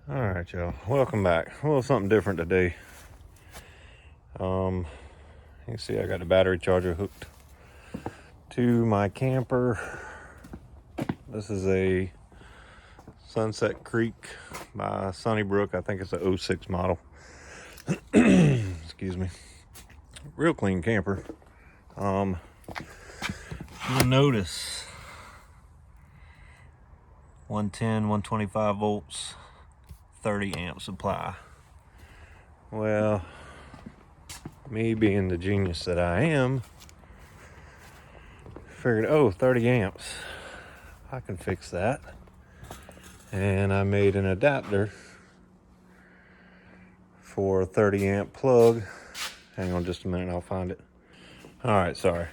All right, y'all. Welcome back. A little something different today. You can see I got the battery charger hooked to my camper. This is a Sunset Creek by Sunnybrook. I think it's a 06 model. Excuse me. Real clean camper. You'll notice 110, 125 volts, 30 amp supply. Well, me being the genius that I am, figured, 30 amps. I can fix that. And I made an adapter for a 30 amp plug. Hang on just a minute, I'll find it. All right, sorry.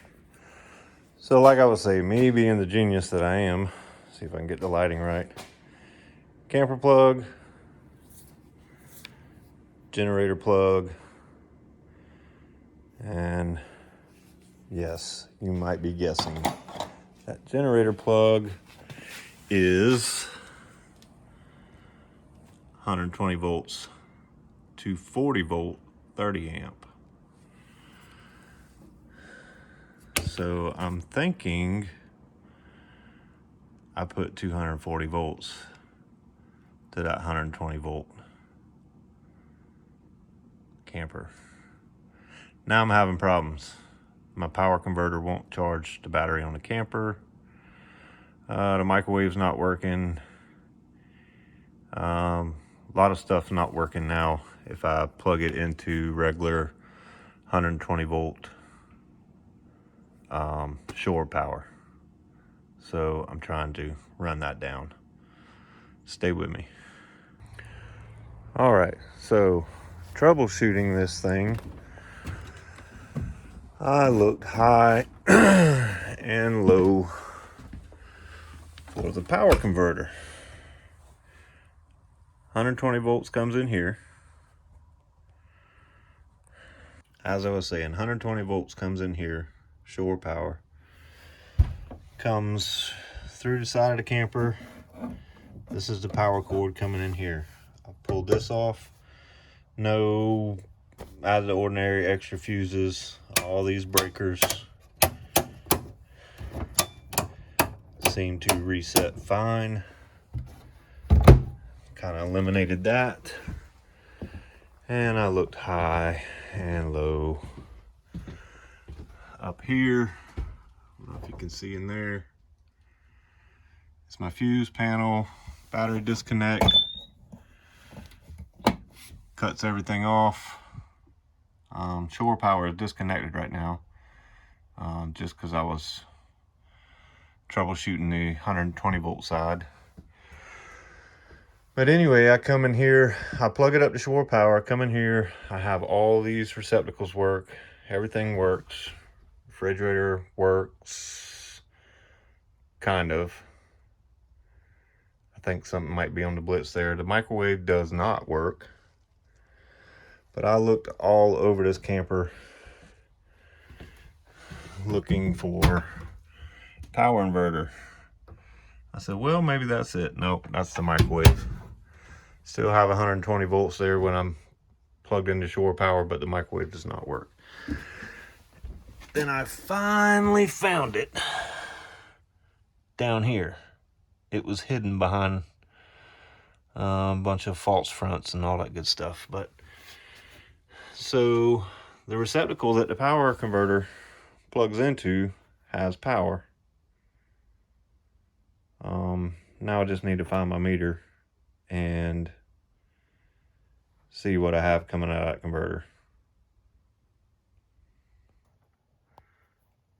So like I was saying, me being the genius that I am, see if I can get the lighting right. Camper plug, generator plug, and yes, you might be guessing, that generator plug is 120 volts to 40 volt 30 amp. So I'm thinking I put 240 volts to that 120 volt camper. Now I'm having problems. My power converter won't charge the battery on the camper. The microwave's not working. A lot of stuff's not working now if I plug it into regular 120 volt shore power. So I'm trying to run that down. Stay with me. All right, so troubleshooting this thing, I looked high and low for the power converter. 120 volts comes in here. As I was saying, 120 volts comes in here, shore power. Comes through the side of the camper. This is the power cord coming in here. I pulled this off. No out of the ordinary extra fuses. All these breakers seem to reset fine. Kind of eliminated that. And I looked high and low. Up here, I don't know if you can see in there, it's my fuse panel, battery disconnect. Cuts everything off. Shore power is disconnected right now, just because I was troubleshooting the 120 volt side. But anyway, I come in here, I plug it up to shore power, I come in here, I have all these receptacles work, everything works, refrigerator works, kind of. I think something might be on the blitz there. The microwave does not work. But I looked all over this camper looking for power inverter. I said, well, maybe that's it. Nope, that's the microwave. Still have 120 volts there when I'm plugged into shore power, but the microwave does not work. Then I finally found it down here. It was hidden behind a bunch of false fronts and all that good stuff. But so the receptacle that the power converter plugs into has power. Now I just need to find my meter and see what I have coming out of that converter.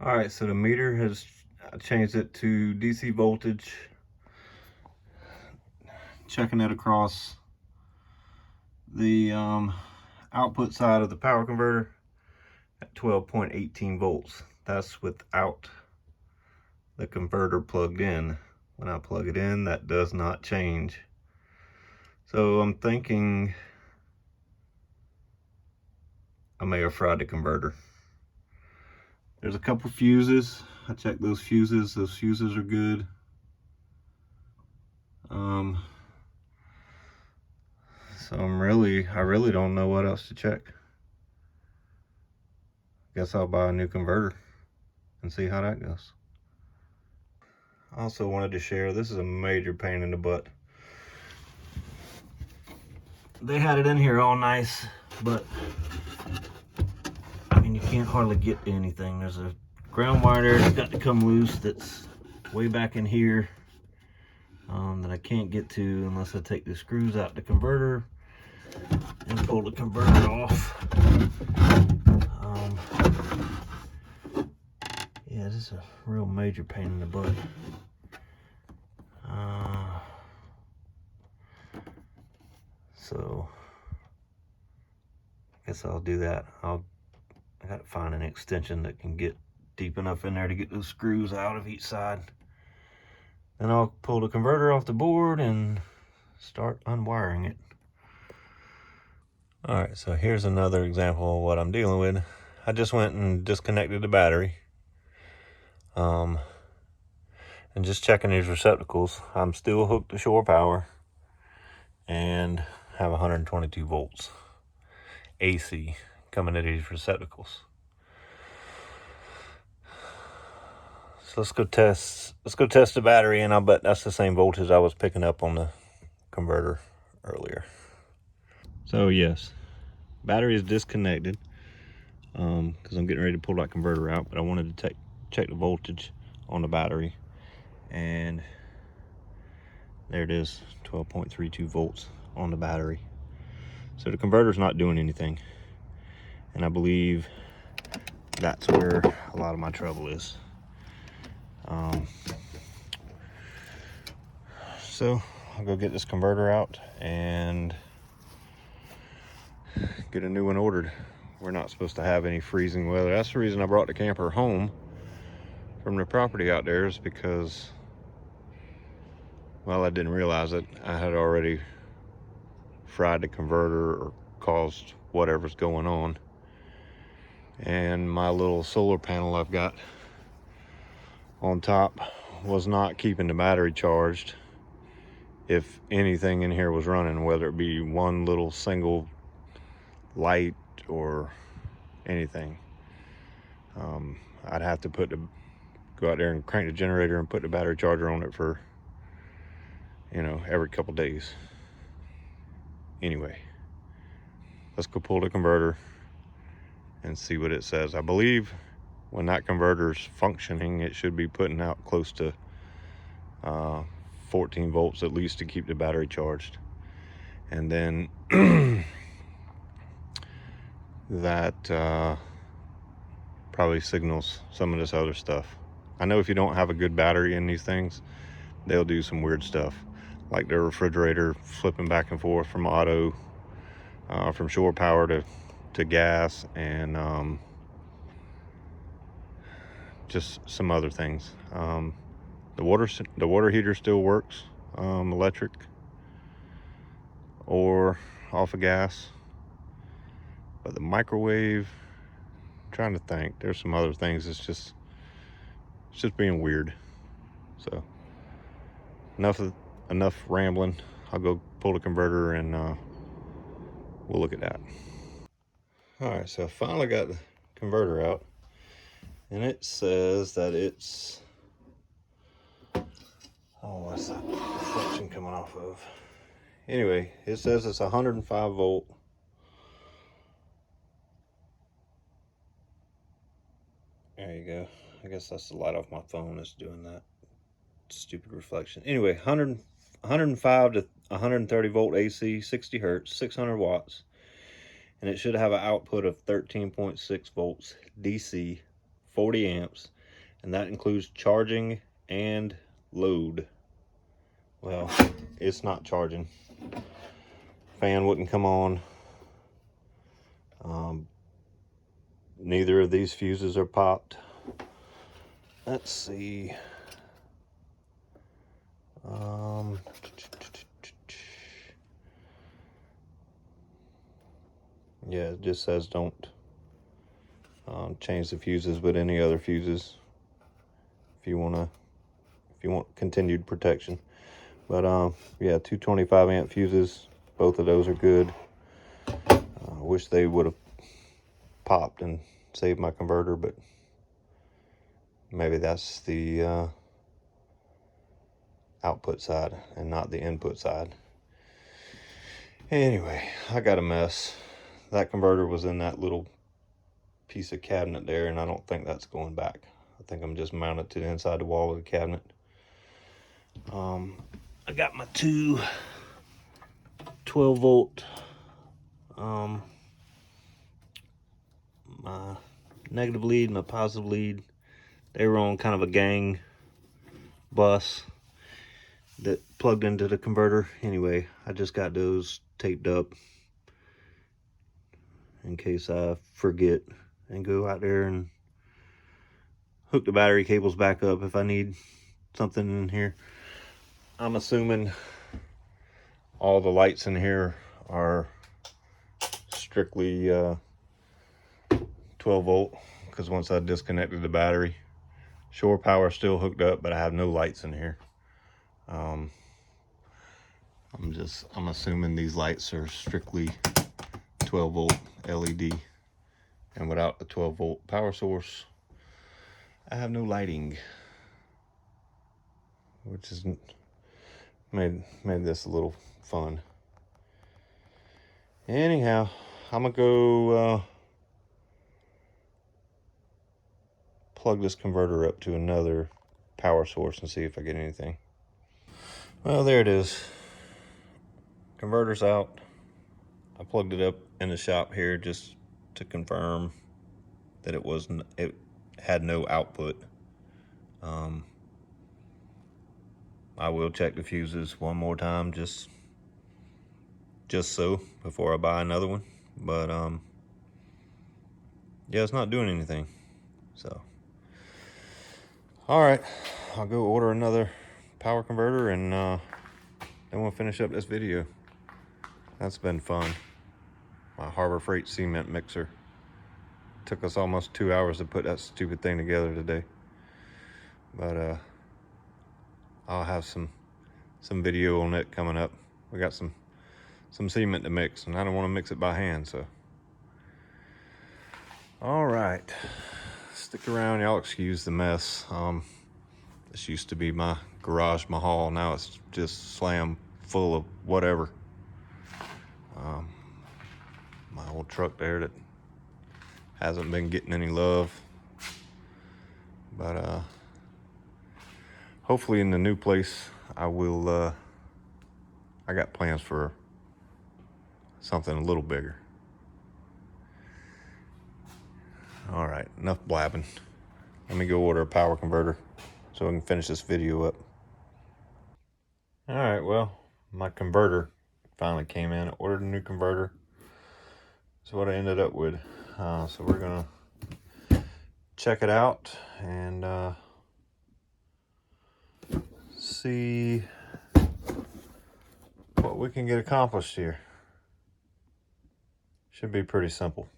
All right, so the meter has, I changed it to DC voltage. Checking it across the output side of the power converter at 12.18 volts. That's without the converter plugged in. When I plug it in, that does not change. So I'm thinking I may have fried the converter. There's a couple fuses. I checked those fuses. Those fuses are good. So I really don't know what else to check. Guess I'll buy a new converter and see how that goes. I also wanted to share, this is a major pain in the butt. They had it in here all nice, but I mean, you can't hardly get to anything. There's a ground wire there that's got to come loose that's way back in here that I can't get to unless I take the screws out the converter and pull the converter off. Yeah, this is a real major pain in the butt. So I guess I'll do that. I gotta find an extension that can get deep enough in there to get those screws out of each side. Then I'll pull the converter off the board and start unwiring it. All right, so here's another example of what I'm dealing with. I just went and disconnected the battery. And just checking these receptacles. I'm still hooked to shore power and have 122 volts AC coming to these receptacles. So let's go test the battery, and I'll bet that's the same voltage I was picking up on the converter earlier. So yes, battery is disconnected because I'm getting ready to pull that converter out, but I wanted to check the voltage on the battery, and there it is, 12.32 volts on the battery. So the converter's not doing anything, and I believe that's where a lot of my trouble is. So I'll go get this converter out and get a new one ordered. We're not supposed to have any freezing weather. That's the reason I brought the camper home from the property out there, is because, well, I didn't realize it. I had already fried the converter or caused whatever's going on. And my little solar panel I've got on top was not keeping the battery charged if anything in here was running, whether it be one little single light or anything. I'd have to go out there and crank the generator and put the battery charger on it for, every couple days. Anyway, let's go pull the converter and see what it says. I believe when that converter's functioning, it should be putting out close to 14 volts at least to keep the battery charged. And then that probably signals some of this other stuff. I know if you don't have a good battery in these things, they'll do some weird stuff, like their refrigerator flipping back and forth from auto, from shore power to gas, and just some other things. The water heater still works, electric or off of gas, but the microwave, I'm trying to think, there's some other things. It's just being weird. So enough rambling. I'll go pull the converter and we'll look at that. All right, so I finally got the converter out, and it says that it's, what's that reflection coming off of? Anyway, it says it's 105 volt. There you go. I guess that's the light off my phone that's doing that stupid reflection. Anyway, 105 to 130 volt AC, 60 hertz, 600 watts. And it should have an output of 13.6 volts DC, 40 amps. And that includes charging and load. Well, it's not charging. Fan wouldn't come on. Neither of these fuses are popped. Let's see. Yeah, it just says don't change the fuses with any other fuses if you want continued protection. But yeah, 225 amp fuses, Both of those are good. I wish they would have popped and saved my converter, but maybe that's the output side and not the input side. Anyway, I got a mess. That converter was in that little piece of cabinet there, and I don't think that's going back. I think I'm just mounted to the inside the wall of the cabinet. I got my two 12 volt, my negative lead, my positive lead. They were on kind of a gang bus that plugged into the converter. Anyway, I just got those taped up in case I forget and go out there and hook the battery cables back up if I need something in here. I'm assuming all the lights in here are strictly 12 volt, because once I disconnected the battery, shore power is still hooked up, but I have no lights in here. I'm assuming these lights are strictly 12 volt LED, and without the 12 volt power source, I have no lighting, which is made this a little fun. Anyhow, I'm gonna go plug this converter up to another power source and see if I get anything. Well, there it is. Converter's out. I plugged it up in the shop here just to confirm that it had no output. I will check the fuses one more time just so before I buy another one. But yeah, it's not doing anything. So all right, I'll go order another power converter, and then we'll finish up this video. That's been fun. My Harbor Freight cement mixer. Took us almost 2 hours to put that stupid thing together today. But I'll have some video on it coming up. We got some cement to mix, and I don't want to mix it by hand, so. All right, stick around. Y'all excuse the mess. This used to be my garage mahal. Now it's just slam full of whatever. My old truck there that hasn't been getting any love, but hopefully in the new place I will. I got plans for something a little bigger. All right, enough blabbing. Let me go order a power converter so I can finish this video up. All right, well, my converter finally came in. I ordered a new converter. That's what I ended up with. So we're gonna check it out and see what we can get accomplished here. Should be pretty simple.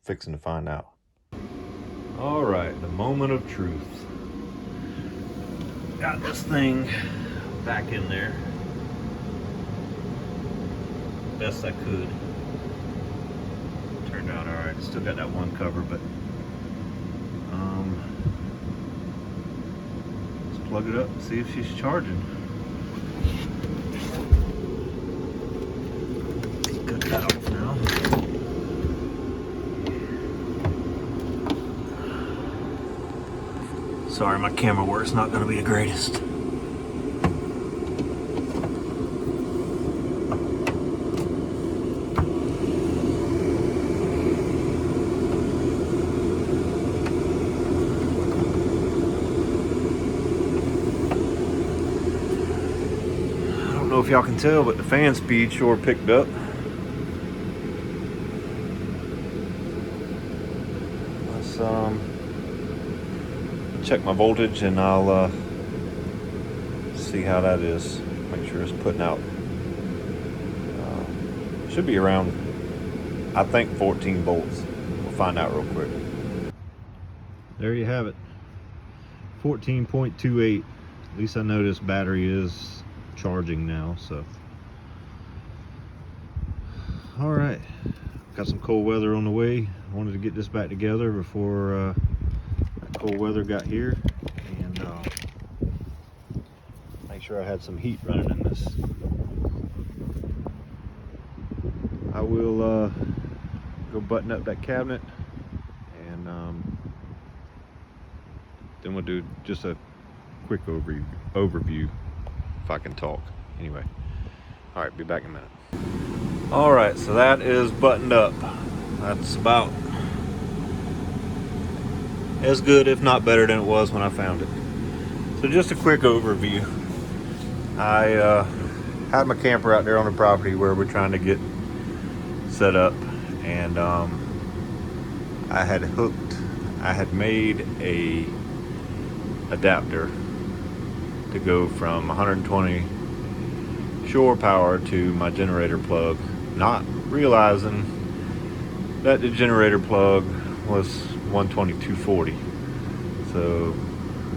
Fixing to find out. All right, the moment of truth. Got this thing back in there best I could. Turned out all right. Still got that one cover, but let's plug it up and see if she's charging. Cut that off now. Sorry, my camera work's not going to be the greatest. I don't know if y'all can tell, but the fan speed sure picked up. Let's check my voltage and I'll see how that is. Make sure it's putting out. Should be around, I think, 14 volts. We'll find out real quick. There you have it. 14.28. At least I know this battery is charging now, so All right, got some cold weather on the way. I wanted to get this back together before that cold weather got here, and make sure I had some heat running in this. I will go button up that cabinet, and then we'll do just a quick overview if I can talk. Anyway, all right, be back in a minute. All right, so that is buttoned up. That's about as good, if not better, than it was when I found it. So just a quick overview. I had my camper out there on the property where we're trying to get set up, and I had made a adapter to go from 120 shore power to my generator plug, not realizing that the generator plug was 120 240. So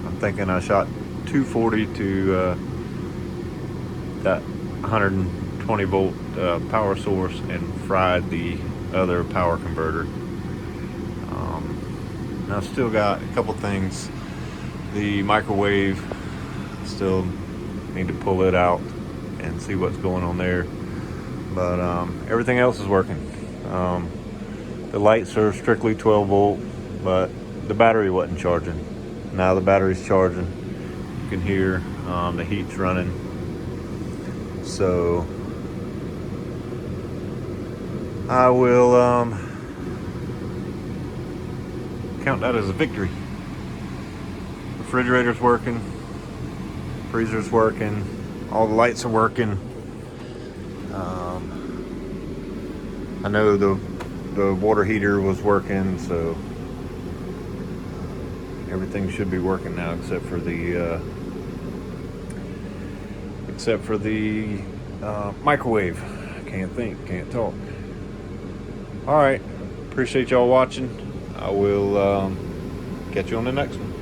I'm thinking I shot 240 to that 120 volt power source and fried the other power converter. Now I've still got a couple things. The microwave, still need to pull it out and see what's going on there, but everything else is working. The lights are strictly 12 volt, but the battery wasn't charging. Now the battery's charging. You can hear the heat's running. So I will count that as a victory. Refrigerator's working, freezer's working, all the lights are working. I know the water heater was working, so everything should be working now except for the microwave. Can't talk. All right, appreciate y'all watching. I will catch you on the next one.